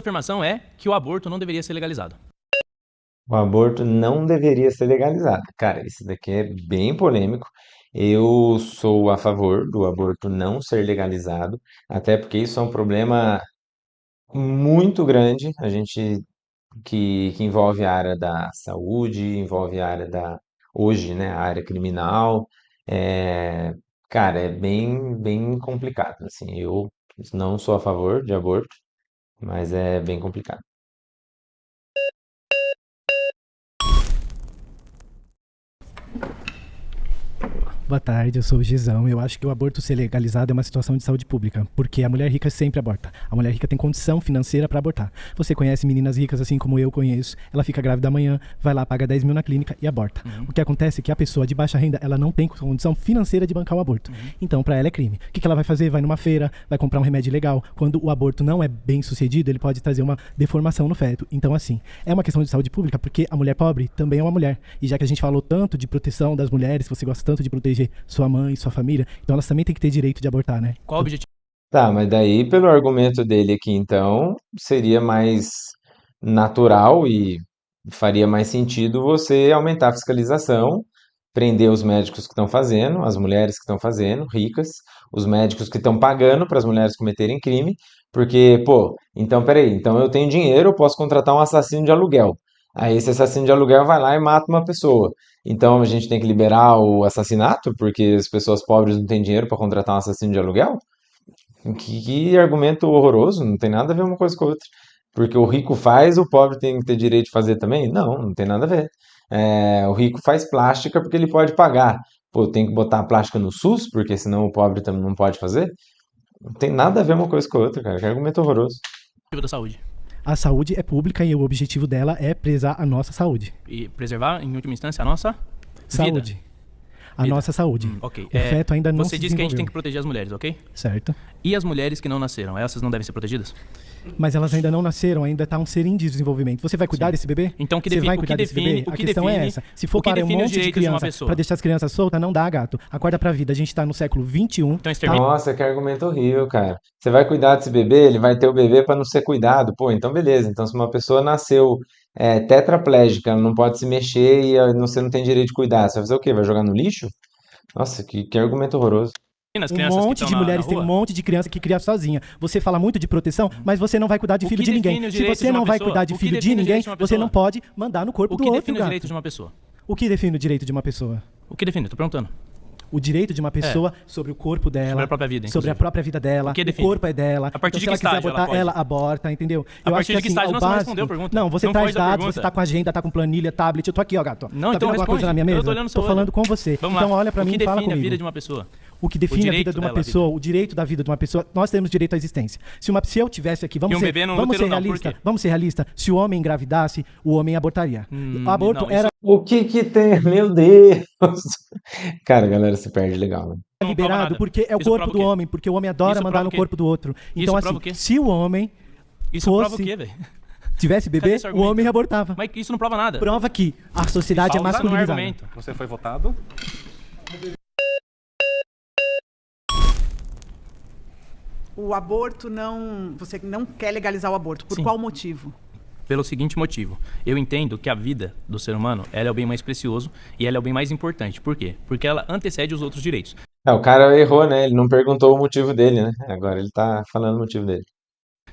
afirmação é que o aborto não deveria ser legalizado. O aborto não deveria ser legalizado. Cara, isso daqui é bem polêmico. Eu sou a favor do aborto não ser legalizado, até porque isso é um problema muito grande. A gente que envolve a área da saúde, envolve a área hoje, né, a área criminal. É, cara, é bem complicado, assim. Eu não sou a favor de aborto, mas é bem complicado. Boa tarde, eu sou o Gizão. Eu acho que o aborto ser legalizado é uma situação de saúde pública, porque a mulher rica sempre aborta. A mulher rica tem condição financeira para abortar. Você conhece meninas ricas assim como eu conheço, ela fica grávida amanhã, vai lá, paga 10 mil na clínica e aborta. O que acontece é que a pessoa de baixa renda, ela não tem condição financeira de bancar o aborto. Então, para ela é crime. O que ela vai fazer? Vai numa feira, vai comprar um remédio legal. Quando o aborto não é bem sucedido, ele pode trazer uma deformação no feto. Então, assim, é uma questão de saúde pública, porque a mulher pobre também é uma mulher. E já que a gente falou tanto de proteção das mulheres, você gosta tanto de proteger sua mãe, sua família, então elas também têm que ter direito de abortar, né? Qual o objetivo? Tá, mas daí, pelo argumento dele aqui, então, seria mais natural e faria mais sentido você aumentar a fiscalização, prender os médicos que estão fazendo, as mulheres que estão fazendo, ricas, os médicos que estão pagando para as mulheres cometerem crime, porque, pô, então peraí, então eu tenho dinheiro, eu posso contratar um assassino de aluguel. Aí esse assassino de aluguel vai lá e mata uma pessoa. Então a gente tem que liberar o assassinato, porque as pessoas pobres não têm dinheiro para contratar um assassino de aluguel? Que argumento horroroso, não tem nada a ver uma coisa com a outra. Porque o rico faz, o pobre tem que ter direito de fazer também? Não, não tem nada a ver. É, o rico faz plástica porque ele pode pagar. Pô, tem que botar a plástica no SUS, porque senão o pobre também não pode fazer? Não tem nada a ver uma coisa com a outra, cara. Que argumento horroroso. Da saúde? A saúde é pública e o objetivo dela é prezar a nossa saúde. E preservar, em última instância, a nossa Saúde. vida. A nossa saúde. Ok. O feto ainda não Você se disse que a gente tem desenvolveu. que proteger as mulheres, ok? Certo. E as mulheres que não nasceram, essas não devem ser protegidas? Mas elas ainda não nasceram, ainda tá um ser em desenvolvimento. Você vai cuidar desse bebê? Então, o que Você define- vai o que cuidar desse define- bebê? o A que questão é define- essa. Se for o que para um define os monte de direitos de uma criança, pessoa? para deixar as crianças soltas, não dá, gato. Acorda pra vida. A gente tá no século XXI. Então, extermínio. Nossa, que argumento horrível, cara. Você vai cuidar desse bebê, ele vai ter o bebê para não ser cuidado. Pô, então beleza. Então, se uma pessoa nasceu tetraplégica, ela não pode se mexer e você não tem direito de cuidar, você vai fazer o quê? Vai jogar no lixo? Nossa, que argumento horroroso. As Um crianças que monte estão de na mulheres, tem um rua? monte de criança que cria sozinha. Você fala muito de proteção, mas você não vai cuidar de O filho que de ninguém. define os Se direitos você de uma não vai pessoa? cuidar de O que filho de define os ninguém, direitos de uma você não pessoa? pode mandar no corpo O do que outro, define os gato. direitos de uma pessoa? O que define o direito de uma pessoa? O que define? Tô perguntando. O direito de uma pessoa sobre o corpo dela, Sobre a própria vida, sobre a inclusive. própria vida dela, O que o define? corpo é dela. A partir Então, de se ela que quiser estágio ela abortar, pode? ela aborta, entendeu? A Eu acho partir que de que assim, estágio? o Não, você não básico... respondeu a pergunta. Não, você Não traz faz a dados, pergunta. você tá com agenda, tá com planilha, tablet. Eu tô aqui, ó, gato. Não, Tá então vendo alguma coisa responde. na minha Eu mesa? tô olhando o Tô seu falando olho. com você. Vamos Então lá. olha pra O mim que e fala define a comigo. vida de uma pessoa? O que define a direito vida de uma dela à pessoa, o direito da vida de uma pessoa, nós temos direito à existência. Se eu tivesse aqui, E um bebê no vamos ser útero não, por realistas, quê? vamos ser realistas. Se o homem engravidasse, o homem abortaria. O aborto não, era O que que tem? Meu Deus! Cara, a galera se perde legal, né? Não prova liberado nada. porque é o Isso corpo prova o do quê? homem, porque o homem adora Isso mandar prova no o quê? corpo do outro. Então prova assim, o quê? se o homem Isso prova o fosse quê, velho? tivesse Cadê bebê, esse o argumento? homem abortava. Mas isso não prova nada. Prova que a sociedade é Pausa no masculinizada. argumento. Você foi votado? O aborto não. Você não quer legalizar o aborto. Por Sim. qual motivo? Pelo seguinte motivo. Eu entendo que a vida do ser humano, ela é o bem mais precioso e ela é o bem mais importante. Por quê? Porque ela antecede os outros direitos. O cara errou, né? Ele não perguntou o motivo dele, né? Agora ele tá falando o motivo dele.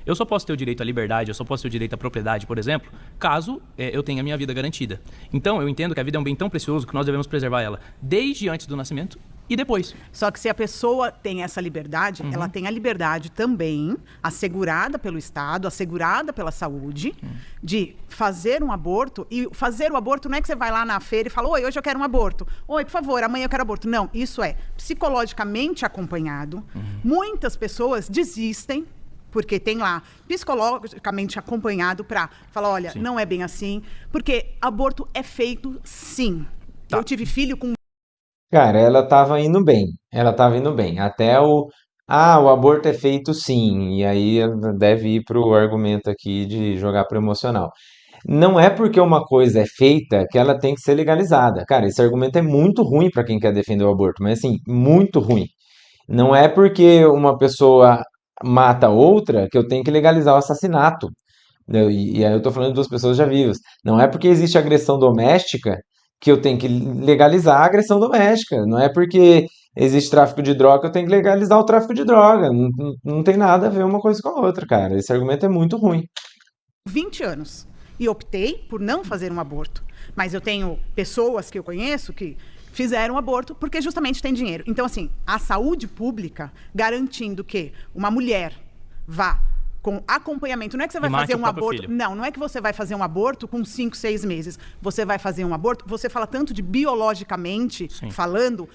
Eu só posso ter o direito à liberdade, eu só posso ter o direito à propriedade, por exemplo, caso eu tenha a minha vida garantida. Então, eu entendo que a vida é um bem tão precioso que nós devemos preservar ela desde antes do nascimento e depois. Só que se a pessoa tem essa liberdade, ela tem a liberdade também, assegurada pelo Estado, assegurada pela saúde, de fazer um aborto. E fazer o aborto não é que você vai lá na feira e fala: oi, hoje eu quero um aborto. Oi, por favor, amanhã eu quero aborto. Não, isso é psicologicamente acompanhado. Muitas pessoas desistem, porque tem lá psicologicamente acompanhado para falar: olha, Sim. não é bem assim. Porque aborto é feito sim. Tá. Eu tive filho com Cara, ela tava indo bem. Ela tava indo bem. Até o aborto é feito sim. E aí ela deve ir pro argumento aqui de jogar pro emocional. Não é porque uma coisa é feita que ela tem que ser legalizada. Cara, esse argumento é muito ruim para quem quer defender o aborto, mas assim, muito ruim. Não é porque uma pessoa mata outra que eu tenho que legalizar o assassinato. E aí eu tô falando de duas pessoas já vivas. Não é porque existe agressão doméstica que eu tenho que legalizar a agressão doméstica. Não é porque existe tráfico de droga que eu tenho que legalizar o tráfico de droga. Não tem nada a ver uma coisa com a outra, cara. Esse argumento é muito ruim. 20 anos e optei por não fazer um aborto. Mas eu tenho pessoas que eu conheço que fizeram aborto porque justamente tem dinheiro. Então, assim, a saúde pública garantindo que uma mulher vá com acompanhamento. Não é que você vai fazer um aborto. Não é que você vai fazer um aborto com 5, 6 meses. Você vai fazer um aborto. Você fala tanto de biologicamente falando,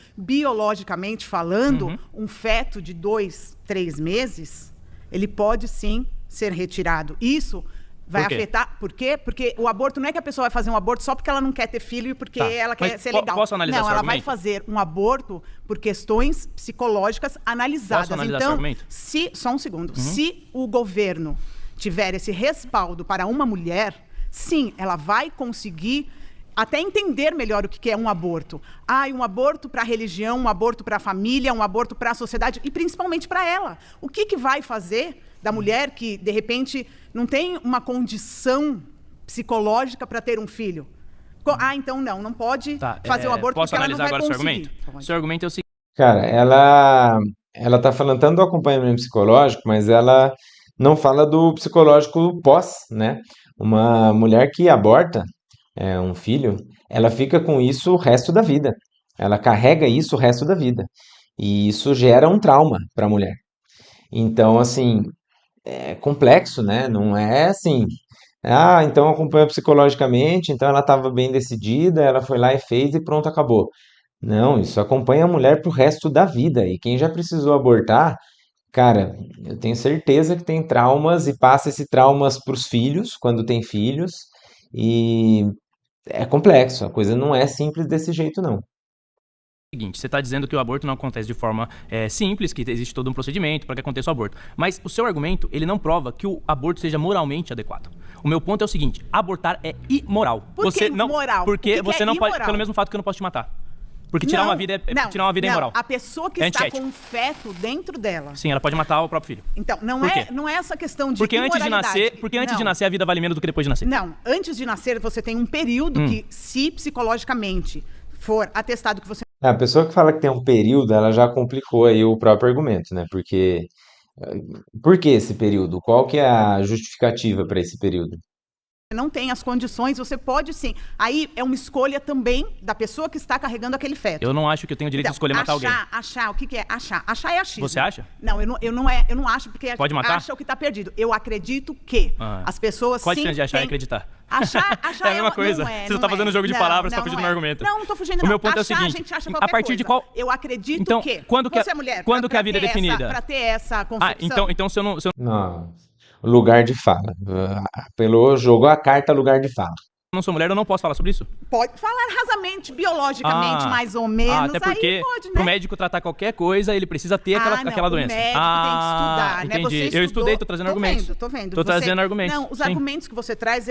um feto de 2, 3 meses, ele pode sim ser retirado. Isso vai afetar. Por quê? Porque o aborto não é que a pessoa vai fazer um aborto só porque ela não quer ter filho e porque ela quer ser legal. Posso analisar não, esse ela argumento? vai fazer um aborto por questões psicológicas analisadas. Posso analisar então, esse argumento? só um segundo. Se o governo tiver esse respaldo para uma mulher, sim, ela vai conseguir até entender melhor o que é um aborto. Um aborto para a religião, um aborto para a família, um aborto para a sociedade e principalmente para ela. O que vai fazer da mulher que, de repente, não tem uma condição psicológica para ter um filho? Então não pode fazer o aborto porque ela não vai conseguir. Posso analisar agora seu argumento? Seu argumento é o seguinte... Cara, ela tá falando tanto do acompanhamento psicológico, mas ela não fala do psicológico pós, né? Uma mulher que aborta um filho, ela fica com isso o resto da vida. Ela carrega isso o resto da vida. E isso gera um trauma para a mulher. Então, assim, é complexo, né? Não é assim. Então acompanha psicologicamente, então ela estava bem decidida, ela foi lá e fez e pronto, acabou. Não, isso acompanha a mulher pro resto da vida. E quem já precisou abortar, cara, eu tenho certeza que tem traumas e passa esses traumas pros filhos, quando tem filhos. E é complexo, a coisa não é simples desse jeito, não. Seguinte, você está dizendo que o aborto não acontece de forma simples, que existe todo um procedimento para que aconteça o aborto. Mas o seu argumento, ele não prova que o aborto seja moralmente adequado. O meu ponto é o seguinte, abortar é imoral. Por que imoral? Porque você não pode, pelo mesmo fato que eu não posso te matar. Porque tirar uma vida é imoral. A pessoa que está com um feto dentro dela. Sim, ela pode matar o próprio filho. Então, não é essa questão de porque imoralidade. Antes de nascer a vida vale menos do que depois de nascer. Não, antes de nascer você tem um período que, se psicologicamente for atestado que você... A pessoa que fala que tem um período, ela já complicou aí o próprio argumento, né? Porque por que esse período? Qual que é a justificativa para esse período? Não tem as condições, você pode sim. Aí é uma escolha também da pessoa que está carregando aquele feto. Eu não acho que eu tenho o direito de escolher matar alguém. Achar, o que é achar? Achar é achismo. Você acha? Não, eu não acho porque pode matar? Acha o que está perdido. Eu acredito que as pessoas qual a sim diferença de achar têm... e acreditar? Achar é a mesma coisa. Você não tá fazendo jogo de palavras, você tá fugindo do meu argumento. Não, não tô fugindo não. O meu ponto é o seguinte, a gente acha qualquer a partir coisa. de qual... Eu acredito então, que quando que você é mulher. Quando que a vida é definida? Para ter essa concepção. Então se eu não... Não, lugar de fala. Pelo jogo a carta lugar de fala. Eu não sou mulher, eu não posso falar sobre isso? Pode falar rasamente, biologicamente, mais ou menos. Até porque, aí pode, né? Pro médico tratar qualquer coisa, ele precisa ter aquela doença. O médico tem que estudar, né? Entendi. Eu estudei, tô trazendo argumentos. Tô vendo. Tô trazendo argumentos. Não, os argumentos que você traz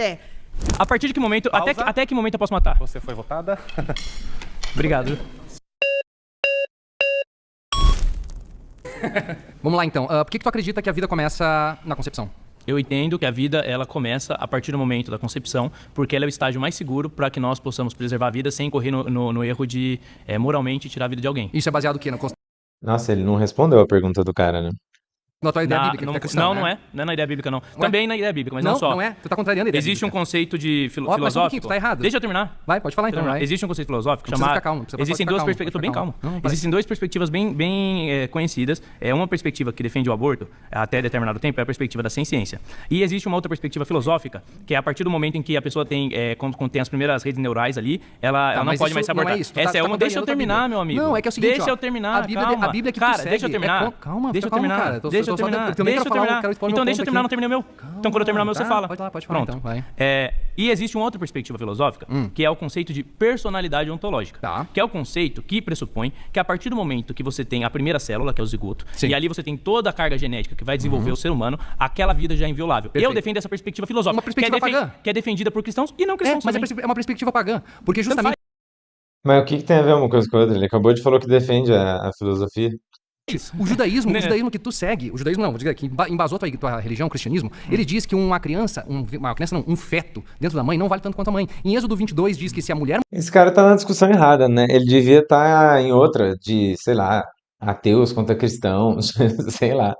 a partir de que momento, até que momento eu posso matar? Você foi votada? Obrigado. Vamos lá então. Por que tu acredita que a vida começa na concepção? Eu entendo que a vida ela começa a partir do momento da concepção, porque ela é o estágio mais seguro para que nós possamos preservar a vida sem correr no erro de moralmente tirar a vida de alguém. Isso é baseado o quê? Nossa, ele não respondeu a pergunta do cara, né? Na tua ideia bíblica, que é cristão, não é na ideia bíblica, não. Também na ideia bíblica, mas não só. Não é? Tu tá contrariando a ideia Existe bíblica. um conceito de filosófico. Mas um pouquinho, tu tá errado. Deixa eu terminar. Vai, pode falar então. Vai. Existe um conceito filosófico não chamado... Ficar calmo, Existem duas perspectivas... Tô bem calmo. Existem duas perspectivas bem conhecidas. Uma perspectiva que defende o aborto até determinado tempo é a perspectiva da ciência. E existe uma outra perspectiva filosófica, que é a partir do momento em que a pessoa tem, quando tem as primeiras redes neurais ali, ela não pode mais se abortar. Essa é uma... Deixa eu terminar, meu amigo. Não, é que é o seguinte, deixa eu terminar, a Bíblia que tu segue... Deixa eu terminar. Calma, deixa eu terminar. Deixa eu terminar. Então deixa eu terminar, não terminei o meu. Então quando eu terminar o meu, você fala. Pode falar então, vai. E existe uma outra perspectiva filosófica, que é o conceito de personalidade ontológica. Tá. Que é o conceito que pressupõe que a partir do momento que você tem a primeira célula, que é o zigoto, e ali você tem toda a carga genética que vai desenvolver o ser humano, aquela vida já é inviolável. Perfeito. Eu defendo essa perspectiva filosófica. Uma perspectiva pagã. Que é defendida por cristãos e não cristãos mas também. é uma perspectiva pagã. Porque justamente... Mas o que tem a ver uma coisa com a outra? Ele acabou de falar que defende a filosofia. O judaísmo que tu segue, o judaísmo não, vou dizer que embasou tua religião, o cristianismo, ele diz que um feto dentro da mãe não vale tanto quanto a mãe. Em Êxodo 22 diz que se a mulher Esse cara tá na discussão errada, né? Ele devia estar em outra, de, sei lá, ateus contra cristãos, sei lá.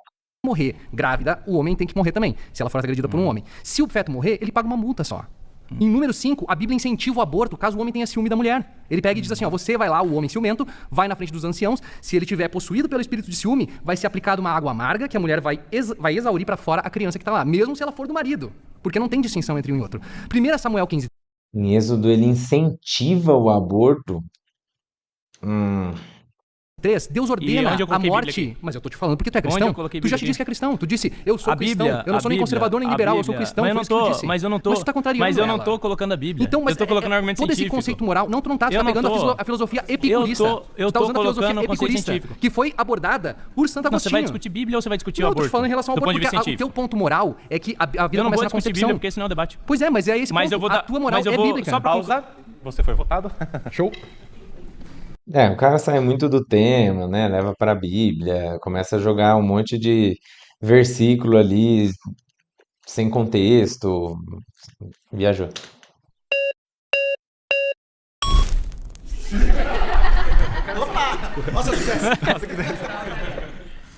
morrer grávida, o homem tem que morrer também, se ela for agredida por um homem. Se o feto morrer, ele paga uma multa só. Em número 5, a Bíblia incentiva o aborto caso o homem tenha ciúme da mulher. Ele pega e diz assim, ó, você vai lá, o homem ciumento, vai na frente dos anciãos, se ele tiver possuído pelo espírito de ciúme, vai ser aplicada uma água amarga que a mulher vai exaurir pra fora a criança que tá lá, mesmo se ela for do marido, porque não tem distinção entre um e outro. 1 Samuel 15. Em Êxodo, ele incentiva o aborto. 3, Deus E ordena onde eu a coloquei morte. Bíblia aqui? Mas eu tô te falando porque tu é Onde cristão. eu coloquei Tu já Bíblia te disse que é cristão. Tu disse, eu sou A cristão. Bíblia, Eu não sou nem conservador nem liberal, eu sou cristão. Mas eu foi não isso que tu tô, disse. mas eu não tô, Mas tu tá contrariando mas eu não ela. tô colocando a Bíblia. Então, mas eu tô colocando um argumento todo científico. esse conceito moral, não, tu não tá, tu Eu tá não pegando tô- a filosofia epicurista. eu Tu tá tô usando a filosofia colocando o conceito epicurista, científico. que foi abordada por Santo Não, você Agostinho. vai discutir Bíblia ou você vai discutir Não, o eu tô aborto? te falando em relação ao do aborto, ponto de porque vista o teu científico. ponto moral é que a vida Eu não vou começa na discutir concepção. Bíblia porque esse não é o debate. Pois é, mas é esse Mas ponto. eu vou A dar, tua moral mas eu é vou bíblica. só pra Pausa. Você foi votado. Show. É, o cara sai muito do tema, né? Leva para a Bíblia, começa a jogar um monte de versículo ali sem contexto. Viajou.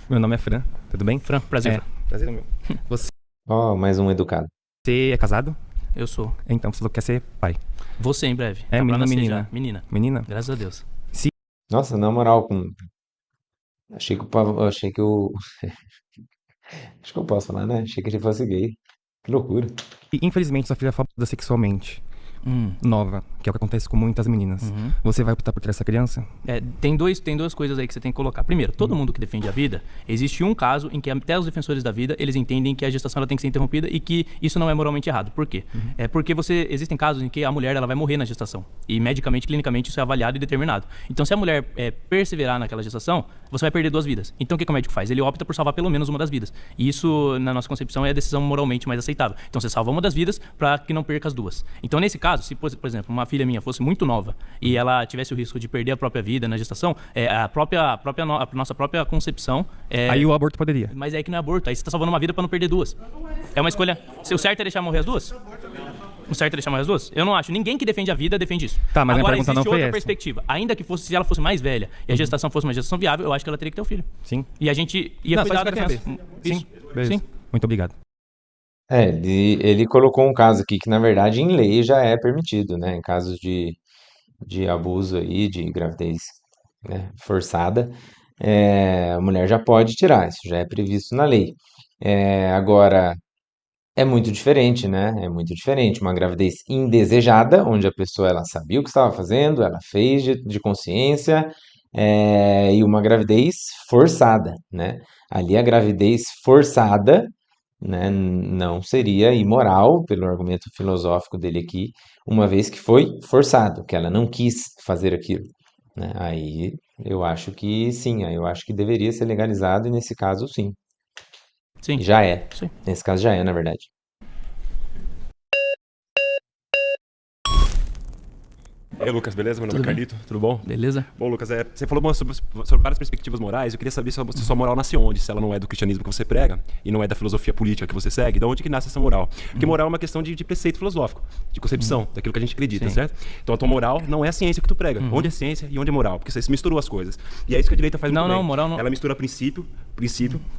Meu nome é Fran, tudo bem? Fran, prazer. É, prazer é meu. Você Ó, mais um educado. é casado? Eu sou. Então você falou que quer ser pai. Você em breve. É, Tá pra menino ou nascer menina? já. Menina. Menina? Graças a Deus. Nossa, na moral, achei que achei que o acho que eu posso falar, né? Achei que ele fosse gay. Que loucura. E infelizmente sua filha foi abusada sexualmente. Nova, que é o que acontece com muitas meninas. Você vai optar por ter essa criança? É, tem duas coisas aí que você tem que colocar. Primeiro, todo mundo que defende a vida, existe um caso em que até os defensores da vida, eles entendem que a gestação ela tem que ser interrompida e que isso não é moralmente errado. Por quê? É porque existem casos em que a mulher ela vai morrer na gestação. E medicamente, clinicamente, isso é avaliado e determinado. Então, se a mulher perseverar naquela gestação, você vai perder 2 vidas. Então, o que o médico faz? Ele opta por salvar pelo menos uma das vidas. E isso, na nossa concepção, é a decisão moralmente mais aceitável. Então, você salva uma das vidas para que não perca as 2. Então, nesse caso, se, por exemplo, uma filha minha fosse muito nova e ela tivesse o risco de perder a própria vida na gestação, a nossa própria concepção... Aí o aborto poderia. Mas é aí que não é aborto. Aí você está salvando uma vida para não perder 2. É uma escolha. Se o certo é deixar morrer as 2? O certo é deixar morrer as 2? Eu não acho. Ninguém que defende a vida defende isso. Tá, mas minha agora, pergunta existe não foi outra essa. perspectiva. Ainda que se ela fosse mais velha e a gestação fosse uma gestação viável, eu acho que ela teria que ter o filho. Sim. E a gente ia Não, só cuidar da isso que eu queria criança. saber. Sim, beleza. Sim. Muito obrigado. Ele colocou um caso aqui que, na verdade, em lei já é permitido, né? Em casos de abuso aí, de gravidez, né, forçada, a mulher já pode tirar, isso já é previsto na lei. Agora, é muito diferente, né? É muito diferente. Uma gravidez indesejada, onde a pessoa ela sabia o que estava fazendo, ela fez de consciência, e uma gravidez forçada, né? Ali a gravidez forçada, né, não seria imoral, pelo argumento filosófico dele aqui, uma vez que foi forçado, que ela não quis fazer aquilo, né? Aí eu acho que sim, aí eu acho que deveria ser legalizado e nesse caso sim. Sim. Já é. Sim. Nesse caso já é, na verdade. E aí, Lucas, beleza? Meu nome é Carlito, tudo bom? Beleza? Bom, Lucas, você falou sobre várias perspectivas morais. Eu queria saber se sua moral nasce onde, se ela não é do cristianismo que você prega e não é da filosofia política que você segue, de onde que nasce essa moral? Porque moral é uma questão de preceito filosófico, de concepção, daquilo que a gente acredita, certo? Então a tua moral não é a ciência que tu prega. Onde é ciência e onde é moral? Porque você misturou as coisas. E é isso que a direita faz muito bem. Moral não. Ela mistura princípio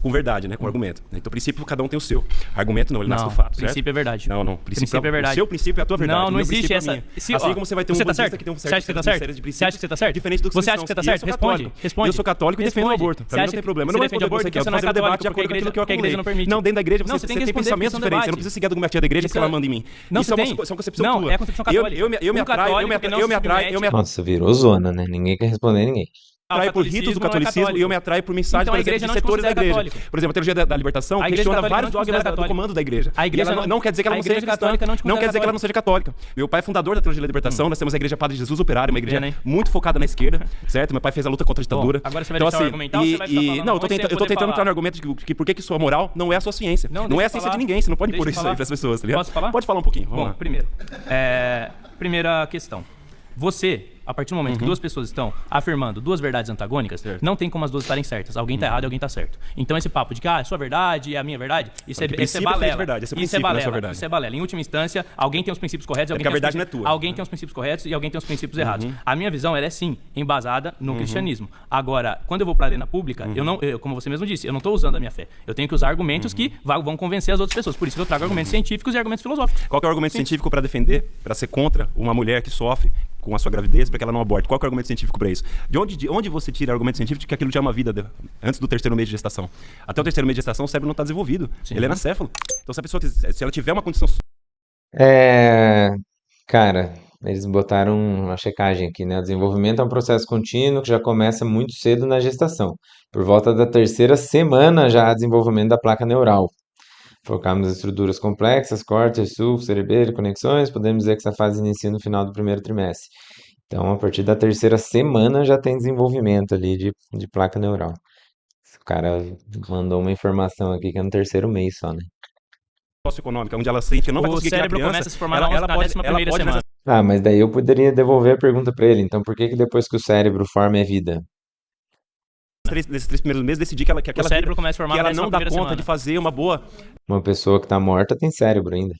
com verdade, né? Com argumento. Então, princípio, cada um tem o seu. Argumento não, ele nasce do fato, certo? Princípio é verdade. Não. Princípio é verdade. O seu princípio é a tua verdade. Não o meu existe princípio é a essa. minha. Assim como você vai ter um Você tá budista certo? que tem um Você acha que você tá série certo? de princípios. Você acha que você tá certo? Diferente do que Você acha que você tá certo? Responde. Eu sou católico e defendo o aborto. Pra mim não tem problema. Eu não vou responder o que você quer. Eu vou fazer o debate de acordo com aquilo que eu a igreja não permite. Não, dentro da igreja Não, você você tem que tem responder pensamentos porque diferentes. isso é um Eu não preciso seguir a dogmatia da igreja porque ela manda em mim. Não, Isso você é tem. uma concepção Não, tua. é a concepção católica. Eu me atraio Nossa, virou zona, né? Ninguém quer responder ninguém. por ritos do catolicismo e eu me atraio por mensagens, Então, por a exemplo, igreja de não te setores da considera igreja. católico. Por exemplo, a teologia da libertação A igreja questiona católica vários não te dogmas considera do católica. comando da igreja. A igreja E ela não- não quer dizer que ela a não seja igreja cristã. católica não te Não considera quer dizer que ela não seja católica. Meu pai é fundador da teologia da libertação, nós temos a igreja Padre Jesus Operário, uma igreja Vendo, hein? muito focada na esquerda, certo? Meu pai fez a luta contra a ditadura. Agora você vai deixar eu argumentar ou você vai ficar falando não, muito sem eu tô poder tentando falar? entrar no argumento de que por que sua moral não é a sua ciência. Não, Não deixa é a eu ciência falar. de ninguém, você não pode Deixa impor eu isso aí falar. pras pessoas, tá ligado? Posso falar? Pode falar um pouquinho, vamos Bom, lá. primeiro. Primeira questão. Você a partir do momento que duas pessoas estão afirmando duas verdades antagônicas, não tem como as duas estarem certas. Alguém tá errado e alguém tá certo. Então esse papo de que é sua verdade e é a minha verdade, isso é balela. Verdade. Esse Isso é princípio não é sua balela. verdade. Isso é balela. Em última instância, alguém tem os princípios corretos e alguém porque a tem os verdade não é princípios- tua. alguém tem os princípios corretos e alguém tem os princípios errados. A minha visão, ela é sim, embasada no cristianismo. Agora, quando eu vou pra arena pública, como você mesmo disse, eu não tô usando a minha fé. Eu tenho que usar argumentos que vão convencer as outras pessoas. Por isso que eu trago argumentos científicos e argumentos filosóficos. Qual que é o argumento científico para defender, para ser contra uma mulher que sofre com a sua gravidez para que ela não aborte? Qual que é o argumento científico para isso? De onde você tira argumento científico de que aquilo já é uma vida antes do terceiro mês de gestação? Até o terceiro mês de gestação o cérebro não está desenvolvido. Ele é anacéfalo. Então se a pessoa, se ela tiver uma condição É, cara, eles botaram uma checagem aqui, né? O desenvolvimento é um processo contínuo que já começa muito cedo na gestação. Por volta da terceira semana já há desenvolvimento da placa neural. Focamos em estruturas complexas, córtex, sulco, cerebelo, conexões. Podemos dizer que essa fase inicia no final do primeiro trimestre. Então, a partir da terceira semana já tem desenvolvimento ali de placa neural. O cara mandou uma informação aqui que é no terceiro mês só, né? socioeconômica, onde ela sente que não vai O conseguir criar cérebro criança, começa a se formar ela na pode, 11ª semana. Ah, mas daí eu poderia devolver a pergunta pra ele. Então, por que que depois que o cérebro forma é vida? nesses 3 primeiros meses, decidir que O aquela cérebro vida, começa a formar que na ela não dá 11ª conta semana. de fazer uma boa Uma pessoa que tá morta tem cérebro ainda.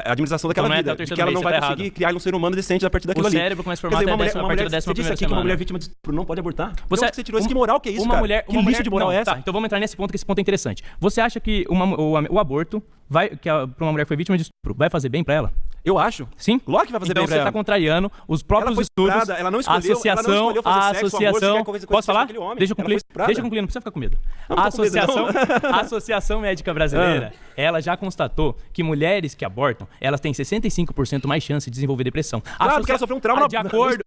administração daquela Então não é até vida, o de terceiro que ela mês, não você vai tá conseguir errado. criar um ser humano decente a partir daquilo O ali. cérebro começa a Quer formar dizer, até uma mulher, a partir da você disse 11ª aqui que uma semana. mulher vítima de estupro não pode abortar. De Você, onde que você tirou isso? Que moral que é isso, uma cara? mulher, Que uma lixo mulher, de moral não, é essa? Tá, então vamos entrar nesse ponto, que esse ponto é interessante. Você acha que o aborto pra uma mulher que foi vítima de estupro vai fazer bem pra ela? Eu acho. Sim? Lógico que vai fazer Então bem pra você ela. tá contrariando os Ela próprios foi estudos. estuprada, ela não escolheu- a associação, ela não escolheu fazer a sexo, amor, você associação. quer coisa Posso falar? daquele homem. Deixa eu Ela concluir. foi estuprada. Deixa eu concluir, não precisa ficar com medo. Não, A tô com medo, associação, a Associação Médica Brasileira, ela já constatou que mulheres que abortam, elas têm 65% mais chance de desenvolver depressão. Claro, porque ela sofreu um trauma de acordo,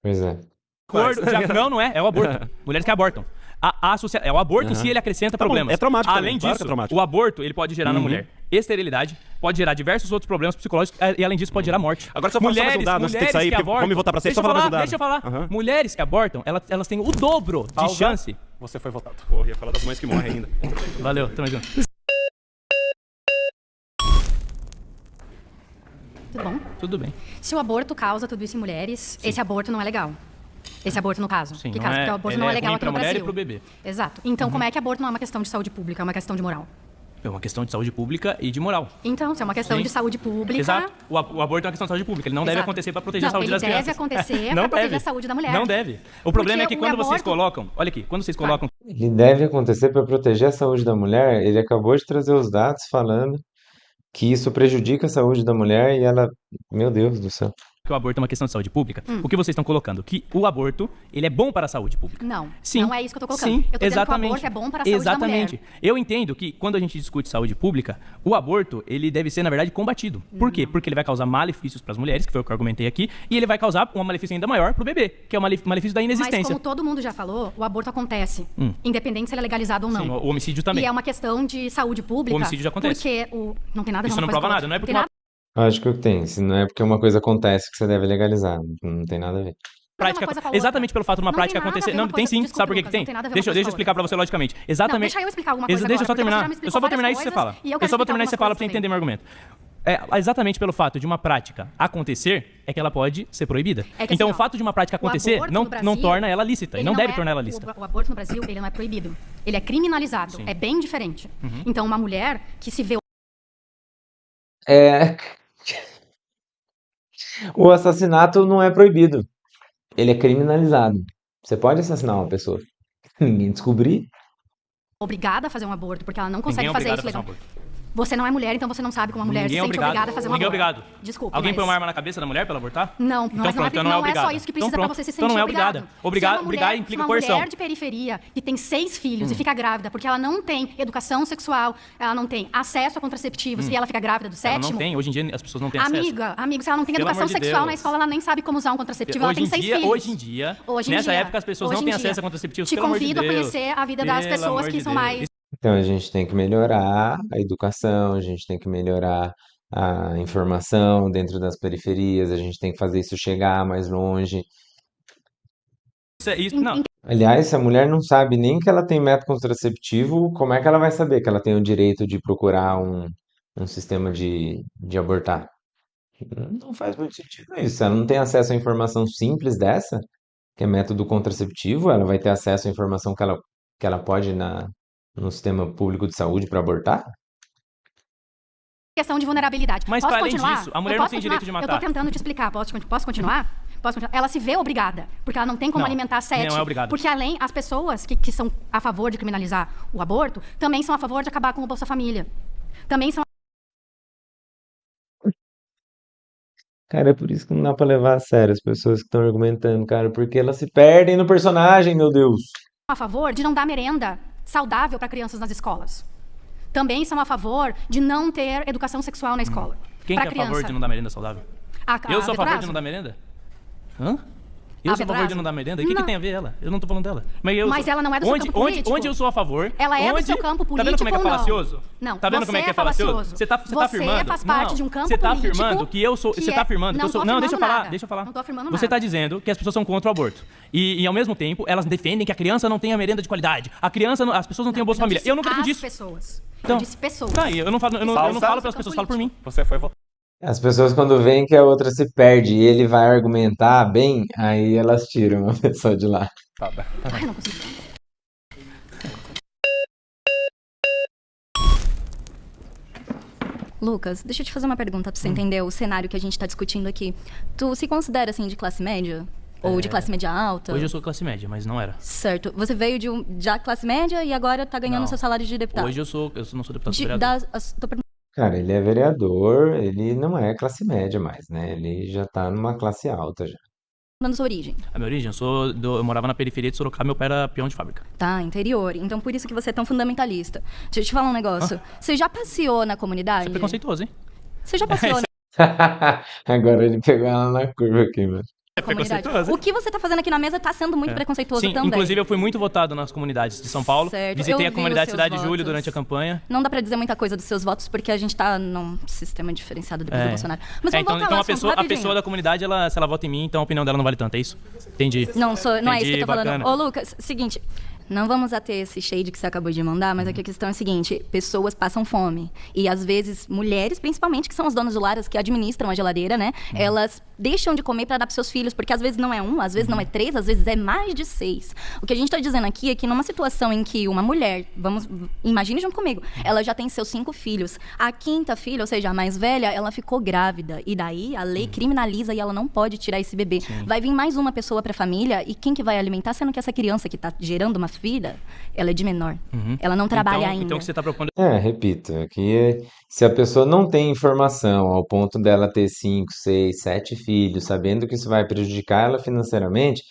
Pois é. não é o aborto. Mulheres que abortam. É o aborto em si, ele acrescenta Tá bom, problemas. é traumático Além também, claro disso, que é traumático. o aborto ele pode gerar na mulher esterilidade, pode gerar diversos outros problemas psicológicos e além disso pode gerar morte. Agora só mais um dado, antes de ter que sair, porque vamos voltar pra série, só falar mais um dado. Deixa eu falar. Aham. Mulheres que abortam, elas têm o dobro de chance. Você foi votado. Porra, ia falar das mães que morrem ainda. Valeu, tamo junto. Tudo bom? Tudo bem. Se o aborto causa tudo isso em mulheres, esse aborto não é legal. Esse aborto, no caso. Sim, que não caso? é- Porque o aborto ele não é é legal ruim aqui pra no mulher e Brasil. pro bebê. Exato. Então, como é que aborto não é uma questão de saúde pública, é uma questão de moral? É uma questão de saúde pública e de moral. Então, se é uma questão Sim. de saúde pública... Exato. O aborto é uma questão de saúde pública. Ele não deve Exato. acontecer para proteger a Não, saúde ele das crianças. deve acontecer Não pra proteger deve. a saúde da mulher. Não deve. O problema é que Porque quando o vocês aborto- colocam... Olha aqui, quando vocês colocam... Ele deve acontecer para proteger a saúde da mulher. Ele acabou de trazer os dados falando que isso prejudica a saúde da mulher e ela. Meu Deus do céu. que o aborto é uma questão de saúde pública, o que vocês estão colocando? Que o aborto, ele é bom para a saúde pública. Não, Sim. não é isso que eu tô colocando. Sim, Eu tô dizendo que o exatamente. aborto é bom para a saúde Exatamente. da mulher. Eu entendo que quando a gente discute saúde pública, o aborto, ele deve ser, na verdade, combatido. Por quê? Porque ele vai causar malefícios para as mulheres, que foi o que eu argumentei aqui, e ele vai causar um malefício ainda maior para o bebê, que é o malefício da Mas inexistência. como todo mundo já falou, o aborto acontece, independente se ele é legalizado ou não. Sim, o homicídio também. E é uma questão de saúde pública. O homicídio já acontece. Porque não tem nada a ver Isso uma não coisa prova com a nada, outra. não é porque tem nada Acho que tem. Se não é porque uma coisa acontece que você deve legalizar. Não tem nada a ver. prática, coisa com a outra. exatamente pelo fato de uma Não prática tem nada a acontecer. ver Não, uma tem coisa- sim. desculpa, Sabe por que que Lucas, tem? não tem nada a ver uma Deixa eu coisa com a explicar pra você logicamente. Exatamente. deixa eu explicar alguma coisa Deixa eu agora, só porque você terminar. já me explicou Eu só vou várias terminar isso que você fala. coisas, e eu Eu quero só vou explicar terminar isso que você fala algumas pra você coisas entender meu argumento. Exatamente pelo fato de uma prática acontecer, é que ela pode ser proibida. É que Então, assim, o fato de uma prática o acontecer aborto não, no Brasil, não torna ela lícita. E ele não deve é- tornar ela lícita. O aborto no Brasil, ele não é proibido. Ele é criminalizado. É bem diferente. Então, uma mulher que se vê É. O assassinato não é proibido. Ele é criminalizado. Você pode assassinar uma pessoa. Ninguém descobrir. obrigada a fazer um aborto, porque ela não Ninguém consegue é fazer obrigado isso a fazer um legal. aborto. Você não é mulher, então você não sabe como uma mulher Ninguém se é sente obrigado. obrigada a fazer um Ninguém é aborto. obrigado. Desculpa, Alguém mas... põe uma arma na cabeça da mulher pra ela abortar? Não, Então mas pronto, então não é obrigada. só isso que precisa Então pra pronto. você se Então sentir não é obrigado. obrigada. Obrigar implica uma coerção. mulher de periferia que tem 6 filhos e fica grávida porque ela não tem educação sexual, ela não tem acesso a contraceptivos e ela fica grávida do Ela sétimo. não tem, hoje em dia as pessoas não têm acesso. Amiga, se ela não tem Pelo educação amor de sexual Deus. na escola, ela nem sabe como usar um contraceptivo, ela tem 6 filhos. Hoje em dia, nessa época as pessoas não têm acesso a contraceptivos, Te pelo amor de convido a Deus. conhecer a vida das Pelo pessoas amor que de são Deus. mais... Então a gente tem que melhorar a educação, a gente tem que melhorar a informação dentro das periferias, a gente tem que fazer isso chegar mais longe. Não, Aliás, se a mulher não sabe nem que ela tem método contraceptivo, como é que ela vai saber que ela tem o direito de procurar um sistema de abortar? Não faz muito sentido isso. Se ela não tem acesso à informação simples dessa, que é método contraceptivo, ela vai ter acesso à informação que ela pode no sistema público de saúde para abortar? Questão de vulnerabilidade. Mas, Posso para além continuar? disso, a mulher Eu não posso tem continuar? direito de matar. Eu tô tentando te explicar. Posso continuar? Posso continuar? Ela se vê obrigada, porque ela não tem como Não, alimentar 7. não é obrigada. Porque além, as pessoas que são a favor de criminalizar o aborto, também são a favor de acabar com o Bolsa Família. Também são Cara, é por isso que não dá pra levar a sério as pessoas que estão argumentando, cara, porque elas se perdem no personagem, meu Deus. a favor de não dar merenda saudável para crianças nas escolas. Também são a favor de não ter educação sexual na escola. Quem pra que é a favor criança. de não dar merenda saudável? Eu sou a favor de não dar merenda? Hã? Eu sou a favor de Petrazzo? não dar merenda? E o que Não. tem a ver ela? Eu não tô falando dela. Mas ela não é do seu campo político. Onde eu sou a favor? Ela é do seu campo Tá vendo político como é que é ou não? falacioso? Não, Tá vendo você como é que é é falacioso? falacioso. Você tá Você afirmando. faz parte Não, de um campo você tá político afirmando que eu sou. que Você tá afirmando que eu não sou. tô Não, afirmando nada. deixa eu falar. Não tô afirmando Você nada. tá dizendo que as pessoas são contra o aborto. E ao mesmo tempo, elas defendem que a criança não tenha merenda de qualidade. As pessoas não têm o Bolsa Família. Eu nunca defendi isso. Pessoas. Então, Eu disse pessoas. Tá, eu não falo, eu não falo pelas pessoas, falo por mim. Você foi votar. As pessoas, quando veem que a outra se perde e ele vai argumentar bem, aí elas tiram a pessoa de lá. Tá, tá. Ai, não consigo. Lucas, deixa eu te fazer uma pergunta pra você entender o cenário que a gente tá discutindo aqui. Tu se considera, assim, de classe média? Ou de classe média alta? Hoje eu sou classe média, mas não era. Certo. Você veio de classe média e agora tá ganhando Não. seu salário de deputado. Hoje eu não sou deputado, sou vereador. Tô perguntando Cara, ele é vereador, ele não é classe média mais, né? Ele já tá numa classe alta já. sua origem. A minha origem, eu morava na periferia de Sorocaba, meu pai era peão de fábrica. Tá, interior. Então por isso que você é tão fundamentalista. Deixa eu te falar um negócio. Você já passeou na comunidade? Você é preconceituoso, hein? Você já passeou Agora ele pegou ela na curva aqui, mano. na comunidade? O que você tá fazendo aqui na mesa tá sendo muito preconceituoso Sim, também. inclusive eu fui muito votado nas comunidades de São Paulo. Certo, Visitei eu a vi comunidade os seus Cidade de Júlio votos. durante a campanha. Não dá pra dizer muita coisa dos seus votos, porque a gente tá num sistema diferenciado depois do Bolsonaro. Mas vamos Então, voltar então ao a assunto, pessoa rapidinho. da comunidade, se ela vota em mim, então a opinião dela não vale tanto, é isso? Entendi. Não é isso que eu tô Entendi, falando. bacana. Ô, Lucas, seguinte. Não vamos a ter esse shade que você acabou de mandar, mas aqui a questão é a seguinte: pessoas passam fome. E às vezes, mulheres, principalmente, que são as donas do lar, as que administram a geladeira, né? Elas deixam de comer para dar pros seus filhos, porque às vezes não é um, às vezes não é 3, às vezes é mais de 6. O que a gente tá dizendo aqui é que numa situação em que uma mulher, imagine junto comigo, ela já tem seus 5 filhos. A 5ª filha, ou seja, a mais velha, ela ficou grávida. E daí a lei criminaliza e ela não pode tirar esse bebê. Vai vir mais uma pessoa pra família e quem que vai alimentar, sendo que essa criança que tá gerando uma filha, ela é de menor. Ela não trabalha ainda. Então o que você tá propondo Repito, aqui se a pessoa não tem informação ao ponto dela ter 5, 6, 7 filhos, sabendo que isso vai prejudicar ela financeiramente,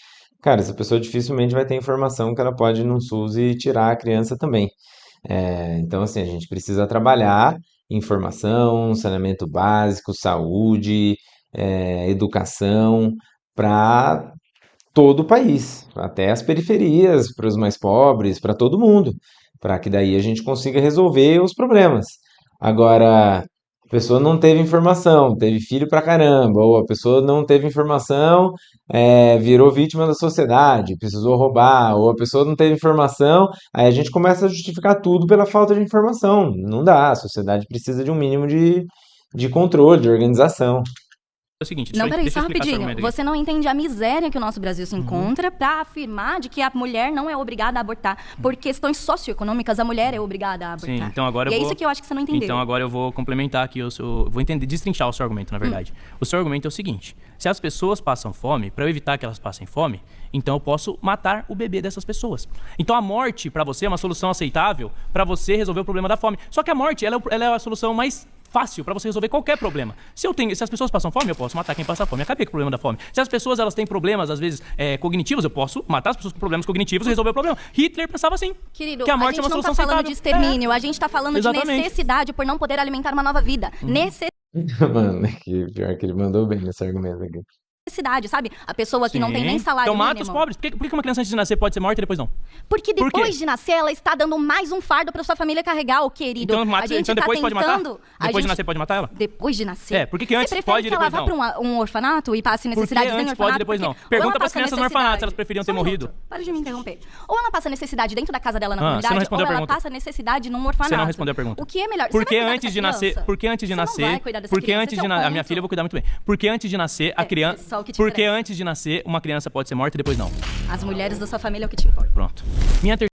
cara, essa pessoa dificilmente vai ter informação que ela pode ir num SUS e tirar a criança também. Então, assim, a gente precisa trabalhar informação, saneamento básico, saúde, educação, para todo o país, até as periferias, para os mais pobres, para todo mundo, para que daí a gente consiga resolver os problemas. Agora, a pessoa não teve informação, teve filho pra caramba, ou a pessoa não teve informação, virou vítima da sociedade, precisou roubar, ou a pessoa não teve informação, aí a gente começa a justificar tudo pela falta de informação. Não dá, a sociedade precisa de um mínimo de controle, de organização. o seguinte, Não, peraí, deixa só eu explicar seu rapidinho. argumento aqui. Você não entende a miséria que o nosso Brasil se encontra pra afirmar de que a mulher não é obrigada a abortar. Por questões socioeconômicas, a mulher é obrigada a abortar. Sim, então agora e eu é vou... isso que eu acho que você não entendeu. Então agora eu vou complementar aqui, vou entender, destrinchar o seu argumento, na verdade. O seu argumento é o seguinte: se as pessoas passam fome, para eu evitar que elas passem fome, então eu posso matar o bebê dessas pessoas. Então a morte para você é uma solução aceitável para você resolver o problema da fome. Só que a morte, ela é a solução mais fácil para você resolver qualquer problema. Se as pessoas passam fome, eu posso matar quem passa fome. Acabei com o problema da fome. Se as pessoas elas têm problemas, às vezes, cognitivos, eu posso matar as pessoas com problemas cognitivos e resolver o problema. Hitler pensava assim. Querido, que a morte gente é uma não solução tá falando aceitável. de extermínio, a gente tá falando de Exatamente. necessidade por não poder alimentar uma nova vida. Mano, pior que ele mandou bem nesse argumento aqui. necessidade, sabe? A pessoa que não tem nem salário então mata mínimo. os pobres. Por que uma criança antes de nascer pode ser morta e depois não? Porque Por quê? depois de nascer, ela está dando mais um fardo pra sua família carregar, ô querido. Então, A gente então tá depois pode matar? tentando- a Depois de gente- nascer pode matar ela? Depois de nascer? É, por que antes Você prefere pode e que ela depois vá pra um orfanato e passe Por que necessidades em antes orfanato? pode e depois não? Porque ou Pergunta ela pras passa crianças no orfanato necessidade- se elas preferiam Só ter um morrido. minuto. Para de me interromper. Ou ela passa necessidade dentro da casa dela na Você não comunidade, ou respondeu a ela pergunta. passa necessidade num orfanato. Você não respondeu a pergunta. O que é melhor? Por Você que vai cuidar antes dessa de nascer, criança? porque antes de Você não nascer, vai cuidar dessa porque criança, antes esse de é o nascer, a minha ponto. filha eu vou cuidar muito bem. Porque antes de nascer a criança, só o que te porque interessa. antes de nascer uma criança pode ser morta e depois não. As mulheres da sua família é o que te importa. Pronto. Minha